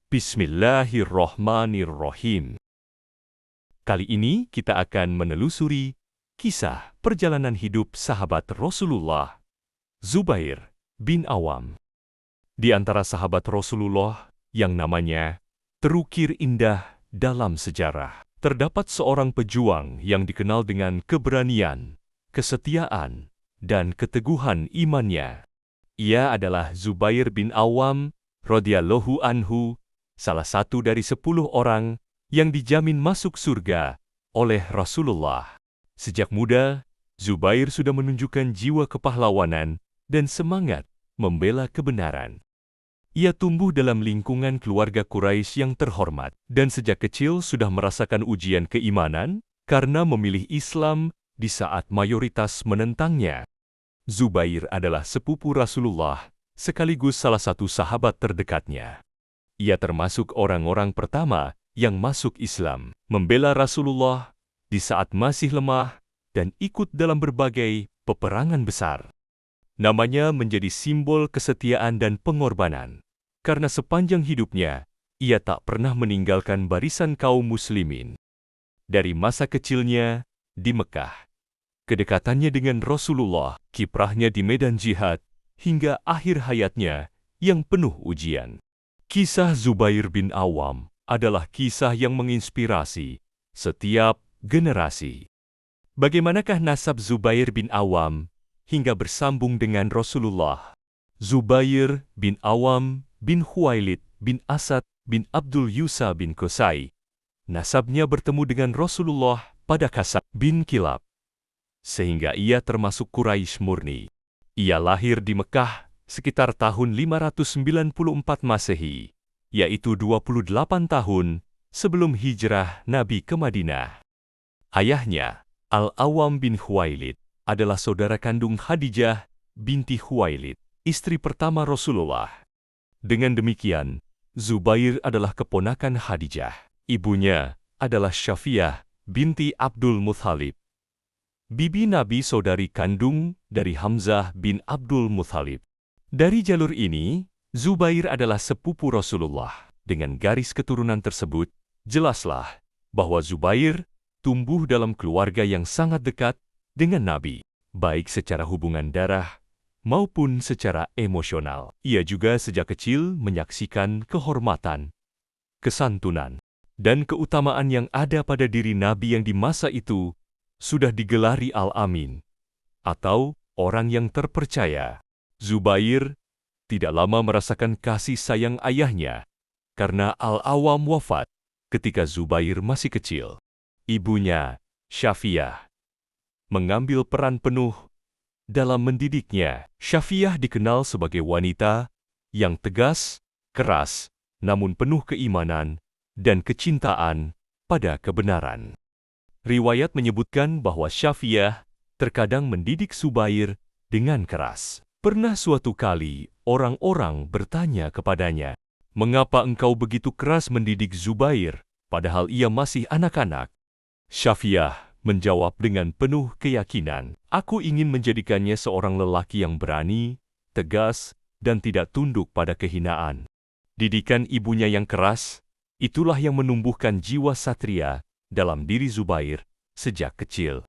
Bismillahirrohmanirrohim. Kali ini kita akan menelusuri kisah perjalanan hidup sahabat Rasulullah, Zubair bin Awam. Di antara sahabat Rasulullah yang namanya terukir indah dalam sejarah, terdapat seorang pejuang yang dikenal dengan keberanian, kesetiaan, dan keteguhan imannya. Ia adalah Zubair bin Awam radhiyallahu anhu, salah satu dari 10 orang yang dijamin masuk surga oleh Rasulullah. Sejak muda, Zubair sudah menunjukkan jiwa kepahlawanan dan semangat membela kebenaran. Ia tumbuh dalam lingkungan keluarga Quraisy yang terhormat dan sejak kecil sudah merasakan ujian keimanan karena memilih Islam di saat mayoritas menentangnya. Zubair adalah sepupu Rasulullah sekaligus salah satu sahabat terdekatnya. Ia termasuk orang-orang pertama yang masuk Islam, membela Rasulullah di saat masih lemah dan ikut dalam berbagai peperangan besar. Namanya menjadi simbol kesetiaan dan pengorbanan, karena sepanjang hidupnya ia tak pernah meninggalkan barisan kaum muslimin. Dari masa kecilnya di Mekah, kedekatannya dengan Rasulullah, kiprahnya di medan jihad, hingga akhir hayatnya yang penuh ujian. Kisah Zubair bin Awam adalah kisah yang menginspirasi setiap generasi. Bagaimanakah nasab Zubair bin Awam hingga bersambung dengan Rasulullah? Zubair bin Awam bin Khuwailid bin Asad bin Abdul Yusa bin Qusay. Nasabnya bertemu dengan Rasulullah pada Kasab bin Kilab, sehingga ia termasuk Quraisy murni. Ia lahir di Mekah sekitar tahun 594 Masehi, yaitu 28 tahun sebelum hijrah Nabi ke Madinah. Ayahnya, Al-Awam bin Khuwailid, adalah saudara kandung Khadijah binti Khuwailid, istri pertama Rasulullah. Dengan demikian, Zubair adalah keponakan Khadijah. Ibunya adalah Syafiyah binti Abdul Muthalib, bibi Nabi saudari kandung dari Hamzah bin Abdul Muthalib. Dari jalur ini, Zubair adalah sepupu Rasulullah. Dengan garis keturunan tersebut, jelaslah bahwa Zubair tumbuh dalam keluarga yang sangat dekat dengan Nabi, baik secara hubungan darah maupun secara emosional. Ia juga sejak kecil menyaksikan kehormatan, kesantunan, dan keutamaan yang ada pada diri Nabi yang di masa itu sudah digelari Al-Amin, atau orang yang terpercaya. Zubair tidak lama merasakan kasih sayang ayahnya, karena Al-Awam wafat ketika Zubair masih kecil. Ibunya, Syafiyah, mengambil peran penuh dalam mendidiknya. Syafiyah dikenal sebagai wanita yang tegas, keras, namun penuh keimanan dan kecintaan pada kebenaran. Riwayat menyebutkan bahwa Syafiyah terkadang mendidik Zubair dengan keras. Pernah suatu kali orang-orang bertanya kepadanya, "Mengapa engkau begitu keras mendidik Zubair, padahal ia masih anak-anak?" Syafiyah menjawab dengan penuh keyakinan, "Aku ingin menjadikannya seorang lelaki yang berani, tegas, dan tidak tunduk pada kehinaan." Didikan ibunya yang keras, itulah yang menumbuhkan jiwa satria dalam diri Zubair sejak kecil.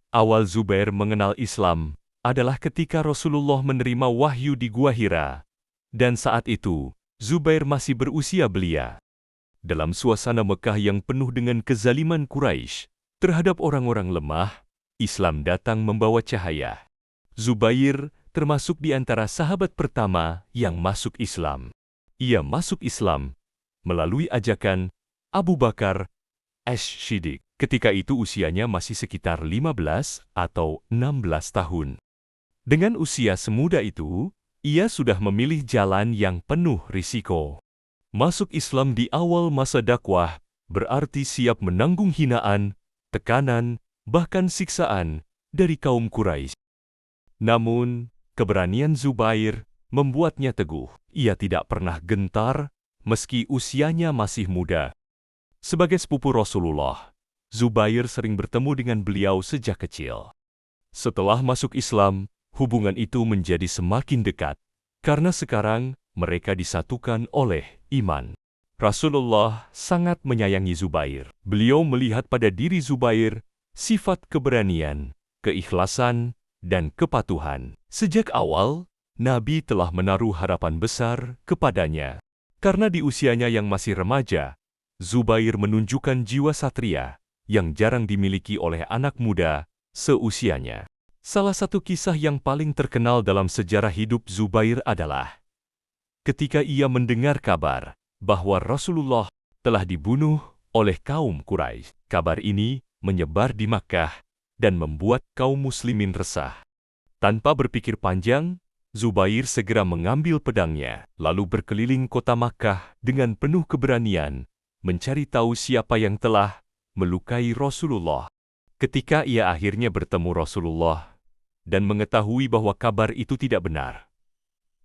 Awal Zubair mengenal Islam adalah ketika Rasulullah menerima wahyu di Gua Hira, dan saat itu Zubair masih berusia belia. Dalam suasana Mekah yang penuh dengan kezaliman Quraisy terhadap orang-orang lemah, Islam datang membawa cahaya. Zubair termasuk di antara sahabat pertama yang masuk Islam. Ia masuk Islam melalui ajakan Abu Bakar As-Siddiq. Ketika itu usianya masih sekitar 15 atau 16 tahun. Dengan usia semuda itu, ia sudah memilih jalan yang penuh risiko. Masuk Islam di awal masa dakwah berarti siap menanggung hinaan, tekanan, bahkan siksaan dari kaum Quraisy. Namun, keberanian Zubair membuatnya teguh. Ia tidak pernah gentar meski usianya masih muda. Sebagai sepupu Rasulullah, Zubair sering bertemu dengan beliau sejak kecil. Setelah masuk Islam, hubungan itu menjadi semakin dekat, karena sekarang mereka disatukan oleh iman. Rasulullah sangat menyayangi Zubair. Beliau melihat pada diri Zubair sifat keberanian, keikhlasan, dan kepatuhan. Sejak awal, Nabi telah menaruh harapan besar kepadanya. Karena di usianya yang masih remaja, Zubair menunjukkan jiwa satria yang jarang dimiliki oleh anak muda seusianya. Salah satu kisah yang paling terkenal dalam sejarah hidup Zubair adalah ketika ia mendengar kabar bahwa Rasulullah telah dibunuh oleh kaum Quraisy. Kabar ini menyebar di Makkah dan membuat kaum muslimin resah. Tanpa berpikir panjang, Zubair segera mengambil pedangnya, lalu berkeliling kota Makkah dengan penuh keberanian, mencari tahu siapa yang telah melukai Rasulullah. Ketika ia akhirnya bertemu Rasulullah dan mengetahui bahwa kabar itu tidak benar,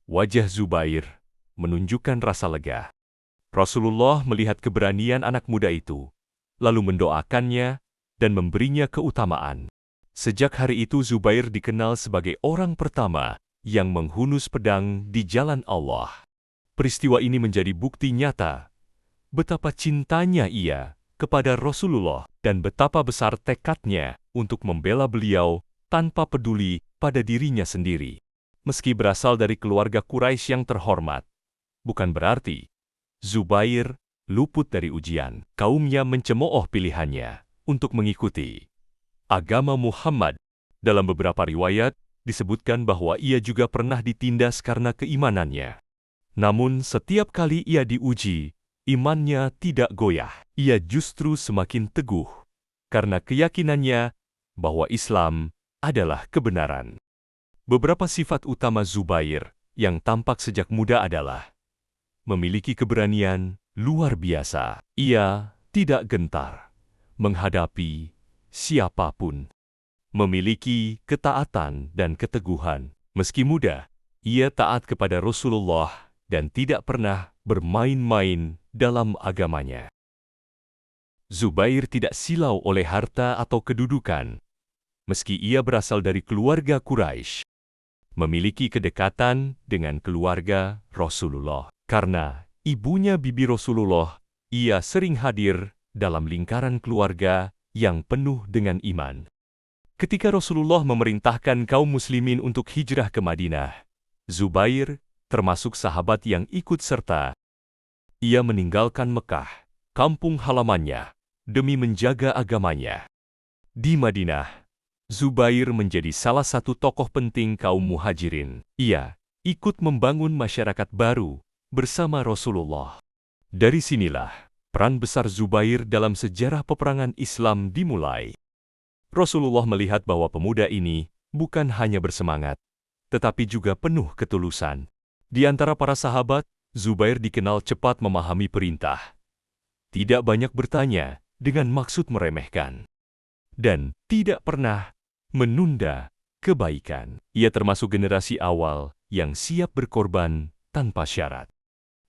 wajah Zubair menunjukkan rasa lega. Rasulullah melihat keberanian anak muda itu, lalu mendoakannya dan memberinya keutamaan. Sejak hari itu Zubair dikenal sebagai orang pertama yang menghunus pedang di jalan Allah. Peristiwa ini menjadi bukti nyata betapa cintanya ia kepada Rasulullah dan betapa besar tekadnya untuk membela beliau tanpa peduli pada dirinya sendiri. Meski berasal dari keluarga Quraisy yang terhormat, bukan berarti Zubair luput dari ujian. Kaumnya mencemooh pilihannya untuk mengikuti agama Muhammad. Dalam beberapa riwayat, disebutkan bahwa ia juga pernah ditindas karena keimanannya. Namun setiap kali ia diuji, imannya tidak goyah. Ia justru semakin teguh karena keyakinannya bahwa Islam adalah kebenaran. Beberapa sifat utama Zubair yang tampak sejak muda adalah memiliki keberanian luar biasa. Ia tidak gentar menghadapi siapapun. Memiliki ketaatan dan keteguhan. Meski muda, ia taat kepada Rasulullah dan tidak pernah bermain-main dalam agamanya. Zubair tidak silau oleh harta atau kedudukan. Meski ia berasal dari keluarga Quraisy, memiliki kedekatan dengan keluarga Rasulullah. Karena ibunya bibi Rasulullah, ia sering hadir dalam lingkaran keluarga yang penuh dengan iman. Ketika Rasulullah memerintahkan kaum muslimin untuk hijrah ke Madinah, Zubair termasuk sahabat yang ikut serta. Ia meninggalkan Mekah, kampung halamannya, demi menjaga agamanya. Di Madinah, Zubair menjadi salah satu tokoh penting kaum muhajirin. Ia ikut membangun masyarakat baru bersama Rasulullah. Dari sinilah peran besar Zubair dalam sejarah peperangan Islam dimulai. Rasulullah melihat bahwa pemuda ini bukan hanya bersemangat, tetapi juga penuh ketulusan. Di antara para sahabat, Zubair dikenal cepat memahami perintah, tidak banyak bertanya dengan maksud meremehkan, dan tidak pernah menunda kebaikan. Ia termasuk generasi awal yang siap berkorban tanpa syarat.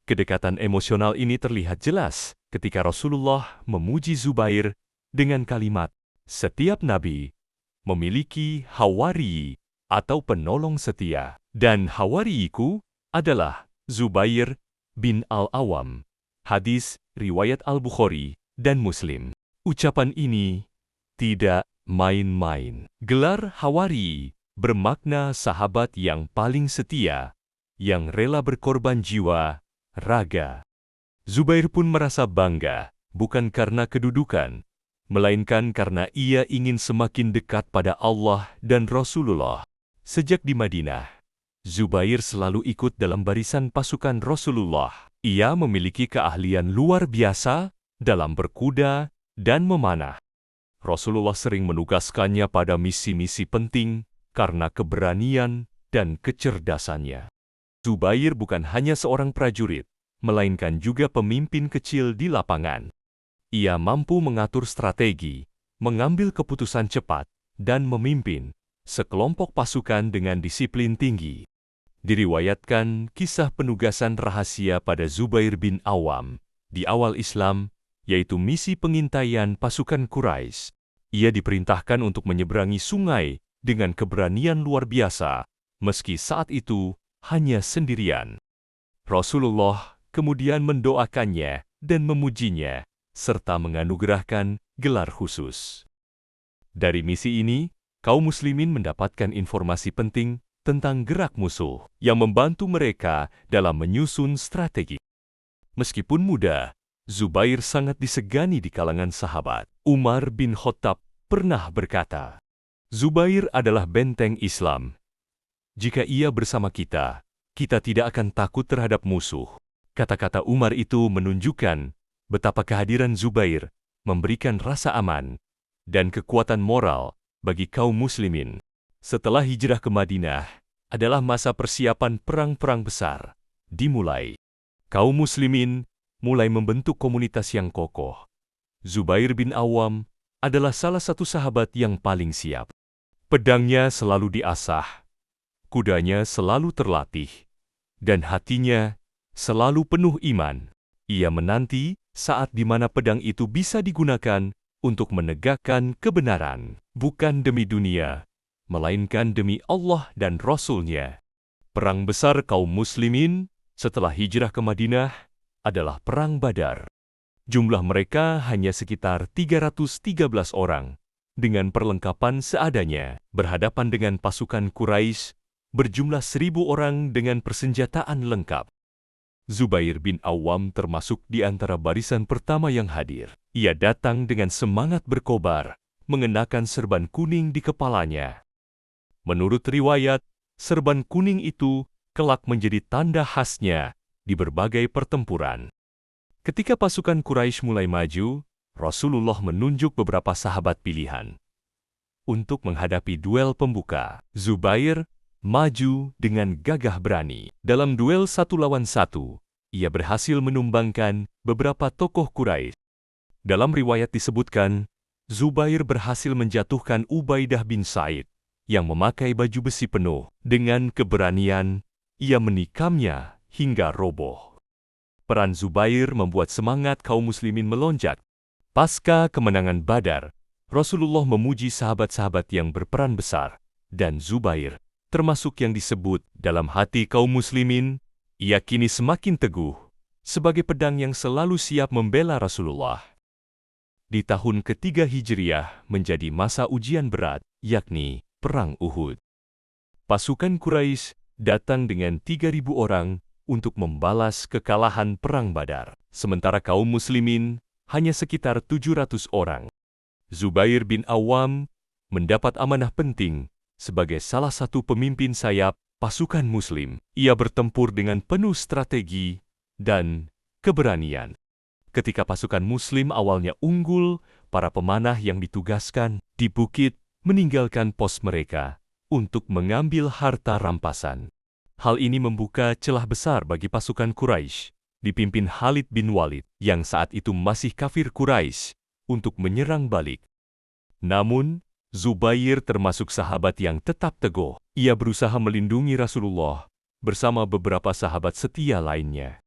Kedekatan emosional ini terlihat jelas ketika Rasulullah memuji Zubair dengan kalimat, "Setiap nabi memiliki hawari atau penolong setia, dan hawariiku adalah Zubair bin Al-Awam." Hadis riwayat Al-Bukhari dan Muslim. Ucapan ini tidak main-main. Gelar hawari bermakna sahabat yang paling setia, yang rela berkorban jiwa, raga. Zubair pun merasa bangga, bukan karena kedudukan, melainkan karena ia ingin semakin dekat pada Allah dan Rasulullah. Sejak di Madinah, Zubair selalu ikut dalam barisan pasukan Rasulullah. Ia memiliki keahlian luar biasa dalam berkuda dan memanah. Rasulullah sering menugaskannya pada misi-misi penting karena keberanian dan kecerdasannya. Zubair bukan hanya seorang prajurit, melainkan juga pemimpin kecil di lapangan. Ia mampu mengatur strategi, mengambil keputusan cepat, dan memimpin sekelompok pasukan dengan disiplin tinggi. Diriwayatkan kisah penugasan rahasia pada Zubair bin Awam di awal Islam, yaitu misi pengintaian pasukan Quraisy. Ia diperintahkan untuk menyeberangi sungai dengan keberanian luar biasa, meski saat itu hanya sendirian. Rasulullah kemudian mendoakannya dan memujinya, serta menganugerahkan gelar khusus. Dari misi ini, kaum muslimin mendapatkan informasi penting tentang gerak musuh yang membantu mereka dalam menyusun strategi. Meskipun muda, Zubair sangat disegani di kalangan sahabat. Umar bin Khattab pernah berkata, "Zubair adalah benteng Islam. Jika ia bersama kita, kita tidak akan takut terhadap musuh." Kata-kata Umar itu menunjukkan betapa kehadiran Zubair memberikan rasa aman dan kekuatan moral bagi kaum muslimin. Setelah hijrah ke Madinah, adalah masa persiapan perang-perang besar dimulai. Kaum muslimin mulai membentuk komunitas yang kokoh. Zubair bin Awam adalah salah satu sahabat yang paling siap. Pedangnya selalu diasah, kudanya selalu terlatih, dan hatinya selalu penuh iman. Ia menanti saat di mana pedang itu bisa digunakan untuk menegakkan kebenaran, bukan demi dunia, melainkan demi Allah dan Rasul-Nya. Perang besar kaum muslimin setelah hijrah ke Madinah adalah Perang Badar. Jumlah mereka hanya sekitar 313 orang, dengan perlengkapan seadanya, berhadapan dengan pasukan Quraisy berjumlah 1.000 orang dengan persenjataan lengkap. Zubair bin Awam termasuk di antara barisan pertama yang hadir. Ia datang dengan semangat berkobar, mengenakan serban kuning di kepalanya. Menurut riwayat, serban kuning itu kelak menjadi tanda khasnya di berbagai pertempuran. Ketika pasukan Quraisy mulai maju, Rasulullah menunjuk beberapa sahabat pilihan. Untuk menghadapi duel pembuka, Zubair maju dengan gagah berani. Dalam duel 1 lawan 1, ia berhasil menumbangkan beberapa tokoh Quraisy. Dalam riwayat disebutkan, Zubair berhasil menjatuhkan Ubaidah bin Sa'id yang memakai baju besi penuh. Dengan keberanian, ia menikamnya hingga roboh. Peran Zubair membuat semangat kaum muslimin melonjak. Pasca kemenangan Badar, Rasulullah memuji sahabat-sahabat yang berperan besar, dan Zubair, termasuk yang disebut dalam hati kaum muslimin, ia kini semakin teguh sebagai pedang yang selalu siap membela Rasulullah. Di tahun ketiga Hijriah menjadi masa ujian berat, yakni Perang Uhud. Pasukan Quraisy datang dengan 3.000 orang untuk membalas kekalahan Perang Badar, sementara kaum muslimin hanya sekitar 700 orang. Zubair bin Awam mendapat amanah penting sebagai salah satu pemimpin sayap pasukan muslim. Ia bertempur dengan penuh strategi dan keberanian. Ketika pasukan muslim awalnya unggul, para pemanah yang ditugaskan di bukit meninggalkan pos mereka untuk mengambil harta rampasan. Hal ini membuka celah besar bagi pasukan Quraisy, dipimpin Khalid bin Walid, yang saat itu masih kafir Quraisy, untuk menyerang balik. Namun, Zubair termasuk sahabat yang tetap teguh. Ia berusaha melindungi Rasulullah bersama beberapa sahabat setia lainnya.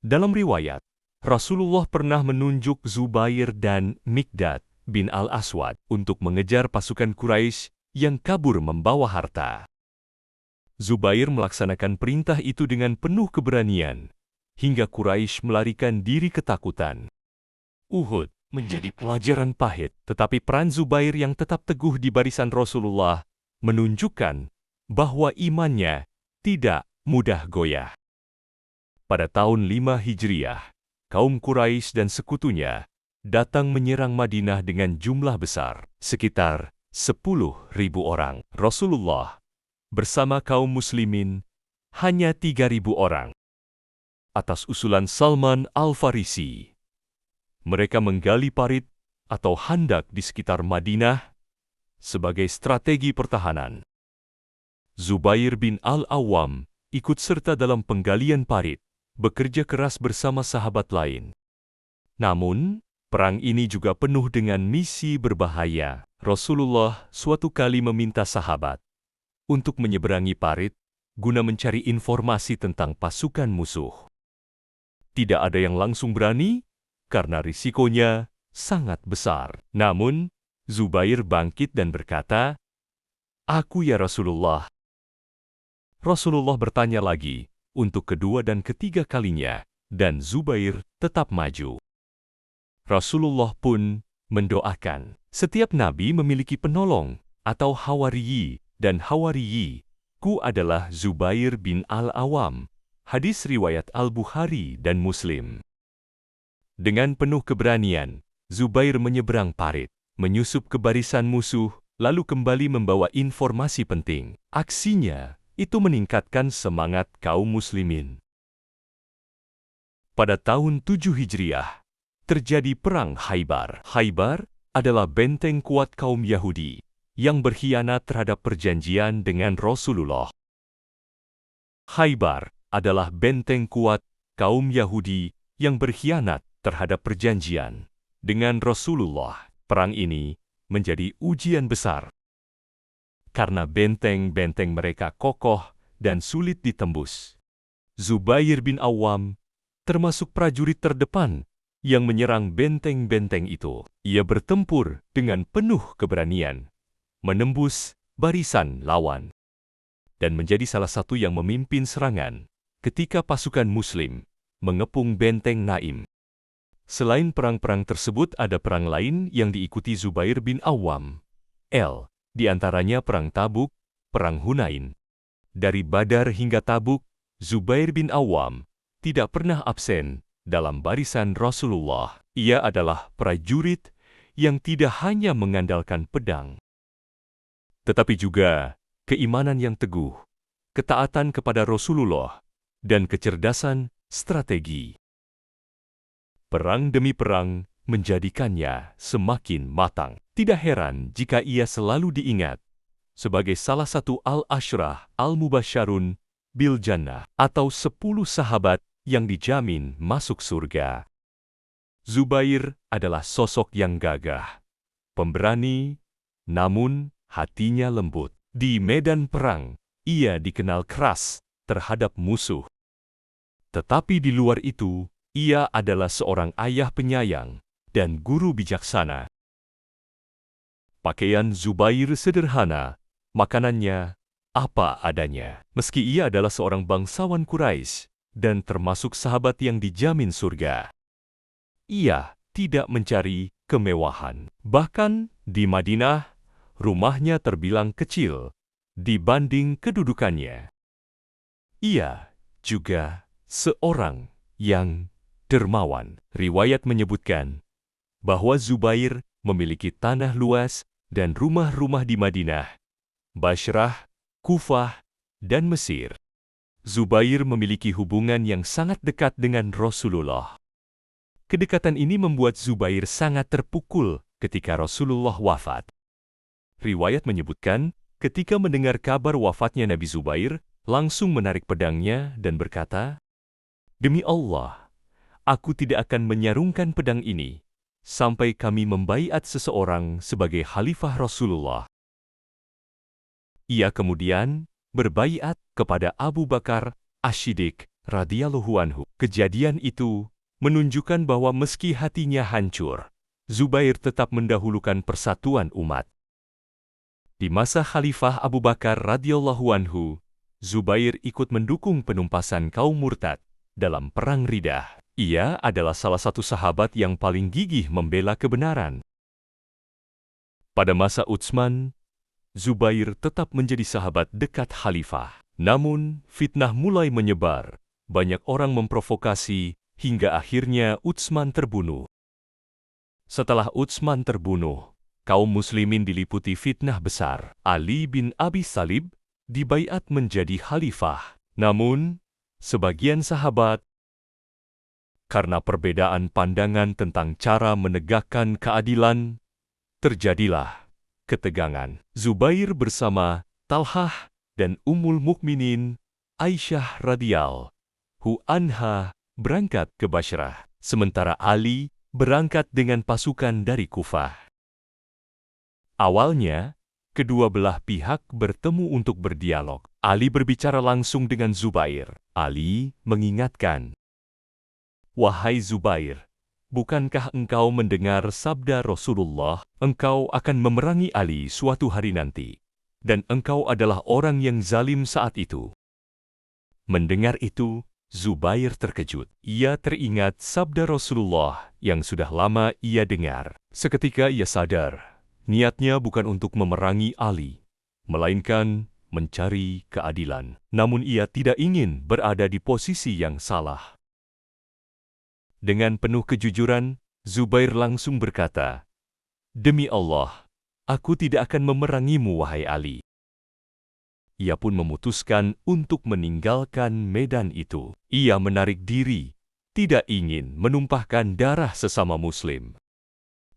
Dalam riwayat, Rasulullah pernah menunjuk Zubair dan Miqdad bin Al-Aswad untuk mengejar pasukan Quraisy yang kabur membawa harta. Zubair melaksanakan perintah itu dengan penuh keberanian, hingga Quraisy melarikan diri ketakutan. Uhud menjadi pelajaran pahit, tetapi peran Zubair yang tetap teguh di barisan Rasulullah menunjukkan bahwa imannya tidak mudah goyah. Pada tahun 5 Hijriah, kaum Quraisy dan sekutunya datang menyerang Madinah dengan jumlah besar, sekitar 10.000 orang. Rasulullah bersama kaum muslimin hanya 3.000 orang. Atas usulan Salman Al-Farisi, mereka menggali parit atau handak di sekitar Madinah sebagai strategi pertahanan. Zubair bin Al-Awam ikut serta dalam penggalian parit, bekerja keras bersama sahabat lain. Namun, perang ini juga penuh dengan misi berbahaya. Rasulullah suatu kali meminta sahabat untuk menyeberangi parit guna mencari informasi tentang pasukan musuh. Tidak ada yang langsung berani, karena risikonya sangat besar. Namun, Zubair bangkit dan berkata, "Aku ya Rasulullah." Rasulullah bertanya lagi, untuk kedua dan ketiga kalinya, dan Zubair tetap maju. Rasulullah pun mendoakan. Setiap nabi memiliki penolong atau hawariyi, dan hawariyi ku adalah Zubair bin Al-Awam. Hadis riwayat Al-Bukhari dan Muslim. Dengan penuh keberanian, Zubair menyeberang parit, menyusup ke barisan musuh, lalu kembali membawa informasi penting. Aksinya itu meningkatkan semangat kaum muslimin. Pada tahun 7 Hijriah, terjadi Perang Khaybar. Khaybar adalah benteng kuat kaum Yahudi yang berkhianat terhadap perjanjian dengan Rasulullah. Khaybar adalah benteng kuat kaum Yahudi yang berkhianat terhadap perjanjian dengan Rasulullah. Perang ini menjadi ujian besar karena benteng-benteng mereka kokoh dan sulit ditembus. Zubair bin Awam termasuk prajurit terdepan yang menyerang benteng-benteng itu. Ia bertempur dengan penuh keberanian, menembus barisan lawan, dan menjadi salah satu yang memimpin serangan ketika pasukan Muslim mengepung benteng Naim. Selain perang-perang tersebut, ada perang lain yang diikuti Zubair bin Awam. Di antaranya Perang Tabuk, Perang Hunain. Dari Badar hingga Tabuk, Zubair bin Awam tidak pernah absen dalam barisan Rasulullah. Ia adalah prajurit yang tidak hanya mengandalkan pedang, tetapi juga keimanan yang teguh, ketaatan kepada Rasulullah, dan kecerdasan strategi. Perang demi perang menjadikannya semakin matang. Tidak heran jika ia selalu diingat sebagai salah satu al-ashrah al-mubasyarun bil jannah atau 10 sahabat yang dijamin masuk surga. Zubair adalah sosok yang gagah, pemberani, namun hatinya lembut. Di medan perang, ia dikenal keras terhadap musuh. Tetapi di luar itu, ia adalah seorang ayah penyayang dan guru bijaksana. Pakaian Zubair sederhana, makanannya apa adanya. Meski ia adalah seorang bangsawan Quraisy dan termasuk sahabat yang dijamin surga, ia tidak mencari kemewahan. Bahkan di Madinah, rumahnya terbilang kecil dibanding kedudukannya. Ia juga seorang yang dermawan. Riwayat menyebutkan bahwa Zubair memiliki tanah luas dan rumah-rumah di Madinah, Bashrah, Kufah, dan Mesir. Zubair memiliki hubungan yang sangat dekat dengan Rasulullah. Kedekatan ini membuat Zubair sangat terpukul ketika Rasulullah wafat. Riwayat menyebutkan, ketika mendengar kabar wafatnya Nabi Zubair, langsung menarik pedangnya dan berkata, "Demi Allah, aku tidak akan menyarungkan pedang ini sampai kami membaiat seseorang sebagai khalifah Rasulullah." Ia kemudian berbaiat kepada Abu Bakar Asy-Syiddiq radhiyallahu anhu. Kejadian itu menunjukkan bahwa meski hatinya hancur, Zubair tetap mendahulukan persatuan umat. Di masa Khalifah Abu Bakar radhiyallahu anhu, Zubair ikut mendukung penumpasan kaum murtad dalam Perang Riddah. Ia adalah salah satu sahabat yang paling gigih membela kebenaran. Pada masa Utsman, Zubair tetap menjadi sahabat dekat Khalifah. Namun, fitnah mulai menyebar. Banyak orang memprovokasi hingga akhirnya Utsman terbunuh. Setelah Utsman terbunuh, kaum muslimin diliputi fitnah besar. Ali bin Abi Thalib dibaiat menjadi khalifah. Namun, sebagian sahabat, karena perbedaan pandangan tentang cara menegakkan keadilan, terjadilah ketegangan. Zubair bersama Talhah dan Ummul Mukminin Aisyah radhiyallahu anha berangkat ke Bashrah, sementara Ali berangkat dengan pasukan dari Kufah. Awalnya, kedua belah pihak bertemu untuk berdialog. Ali berbicara langsung dengan Zubair. Ali mengingatkan, "Wahai Zubair, bukankah engkau mendengar sabda Rasulullah, engkau akan memerangi Ali suatu hari nanti, dan engkau adalah orang yang zalim saat itu?" Mendengar itu, Zubair terkejut. Ia teringat sabda Rasulullah yang sudah lama ia dengar. Seketika ia sadar, niatnya bukan untuk memerangi Ali, melainkan mencari keadilan. Namun ia tidak ingin berada di posisi yang salah. Dengan penuh kejujuran, Zubair langsung berkata, "Demi Allah, aku tidak akan memerangimu, wahai Ali." Ia pun memutuskan untuk meninggalkan medan itu. Ia menarik diri, tidak ingin menumpahkan darah sesama Muslim.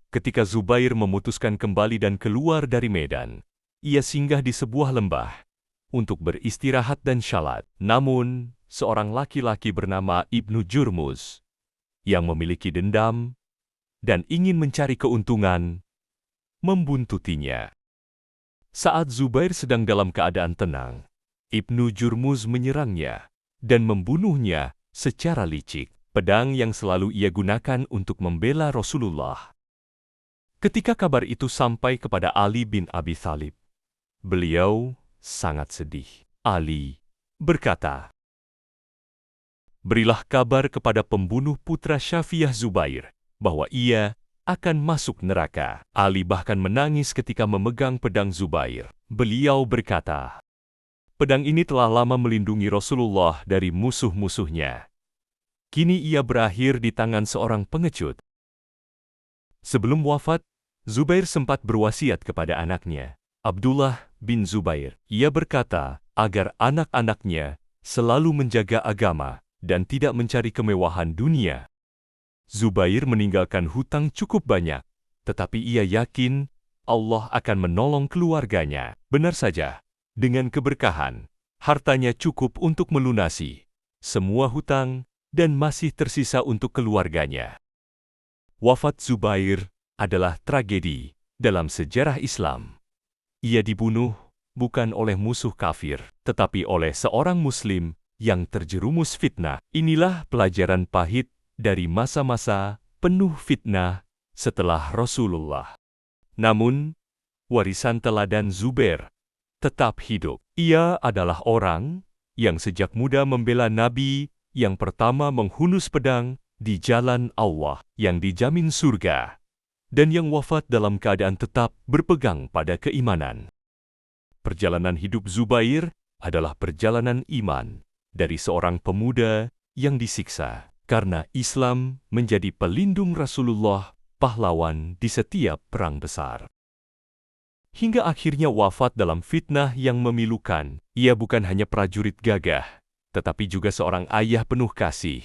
Ketika Zubair memutuskan kembali dan keluar dari medan, ia singgah di sebuah lembah untuk beristirahat dan syalat. Namun, seorang laki-laki bernama Ibnu Jurmuz yang memiliki dendam dan ingin mencari keuntungan, membuntutinya. Saat Zubair sedang dalam keadaan tenang, Ibnu Jurmuz menyerangnya dan membunuhnya secara licik, pedang yang selalu ia gunakan untuk membela Rasulullah. Ketika kabar itu sampai kepada Ali bin Abi Thalib, beliau sangat sedih. Ali berkata, "Berilah kabar kepada pembunuh putra Syafiyah Zubair bahwa ia akan masuk neraka." Ali bahkan menangis ketika memegang pedang Zubair. Beliau berkata, "Pedang ini telah lama melindungi Rasulullah dari musuh-musuhnya. Kini ia berakhir di tangan seorang pengecut." Sebelum wafat, Zubair sempat berwasiat kepada anaknya, Abdullah bin Zubair. Ia berkata agar anak-anaknya selalu menjaga agama dan tidak mencari kemewahan dunia. Zubair meninggalkan hutang cukup banyak, tetapi ia yakin Allah akan menolong keluarganya. Benar saja, dengan keberkahan, hartanya cukup untuk melunasi semua hutang dan masih tersisa untuk keluarganya. Wafat Zubair adalah tragedi dalam sejarah Islam. Ia dibunuh bukan oleh musuh kafir, tetapi oleh seorang Muslim yang terjerumus fitnah. Inilah pelajaran pahit dari masa-masa penuh fitnah setelah Rasulullah. Namun, warisan teladan Zubair tetap hidup. Ia adalah orang yang sejak muda membela Nabi yang pertama menghunus pedang di jalan Allah yang dijamin surga, dan yang wafat dalam keadaan tetap berpegang pada keimanan. Perjalanan hidup Zubair adalah perjalanan iman dari seorang pemuda yang disiksa karena Islam menjadi pelindung Rasulullah, pahlawan di setiap perang besar. Hingga akhirnya wafat dalam fitnah yang memilukan. Ia bukan hanya prajurit gagah, tetapi juga seorang ayah penuh kasih,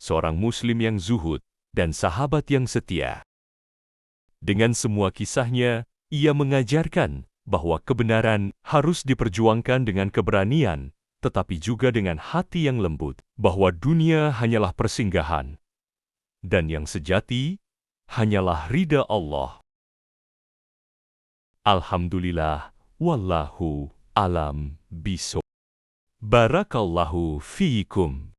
seorang Muslim yang zuhud, dan sahabat yang setia. Dengan semua kisahnya, ia mengajarkan bahwa kebenaran harus diperjuangkan dengan keberanian, tetapi juga dengan hati yang lembut, bahwa dunia hanyalah persinggahan, dan yang sejati hanyalah ridha Allah. Alhamdulillah, wallahu alam bishawab. Barakallahu fiikum.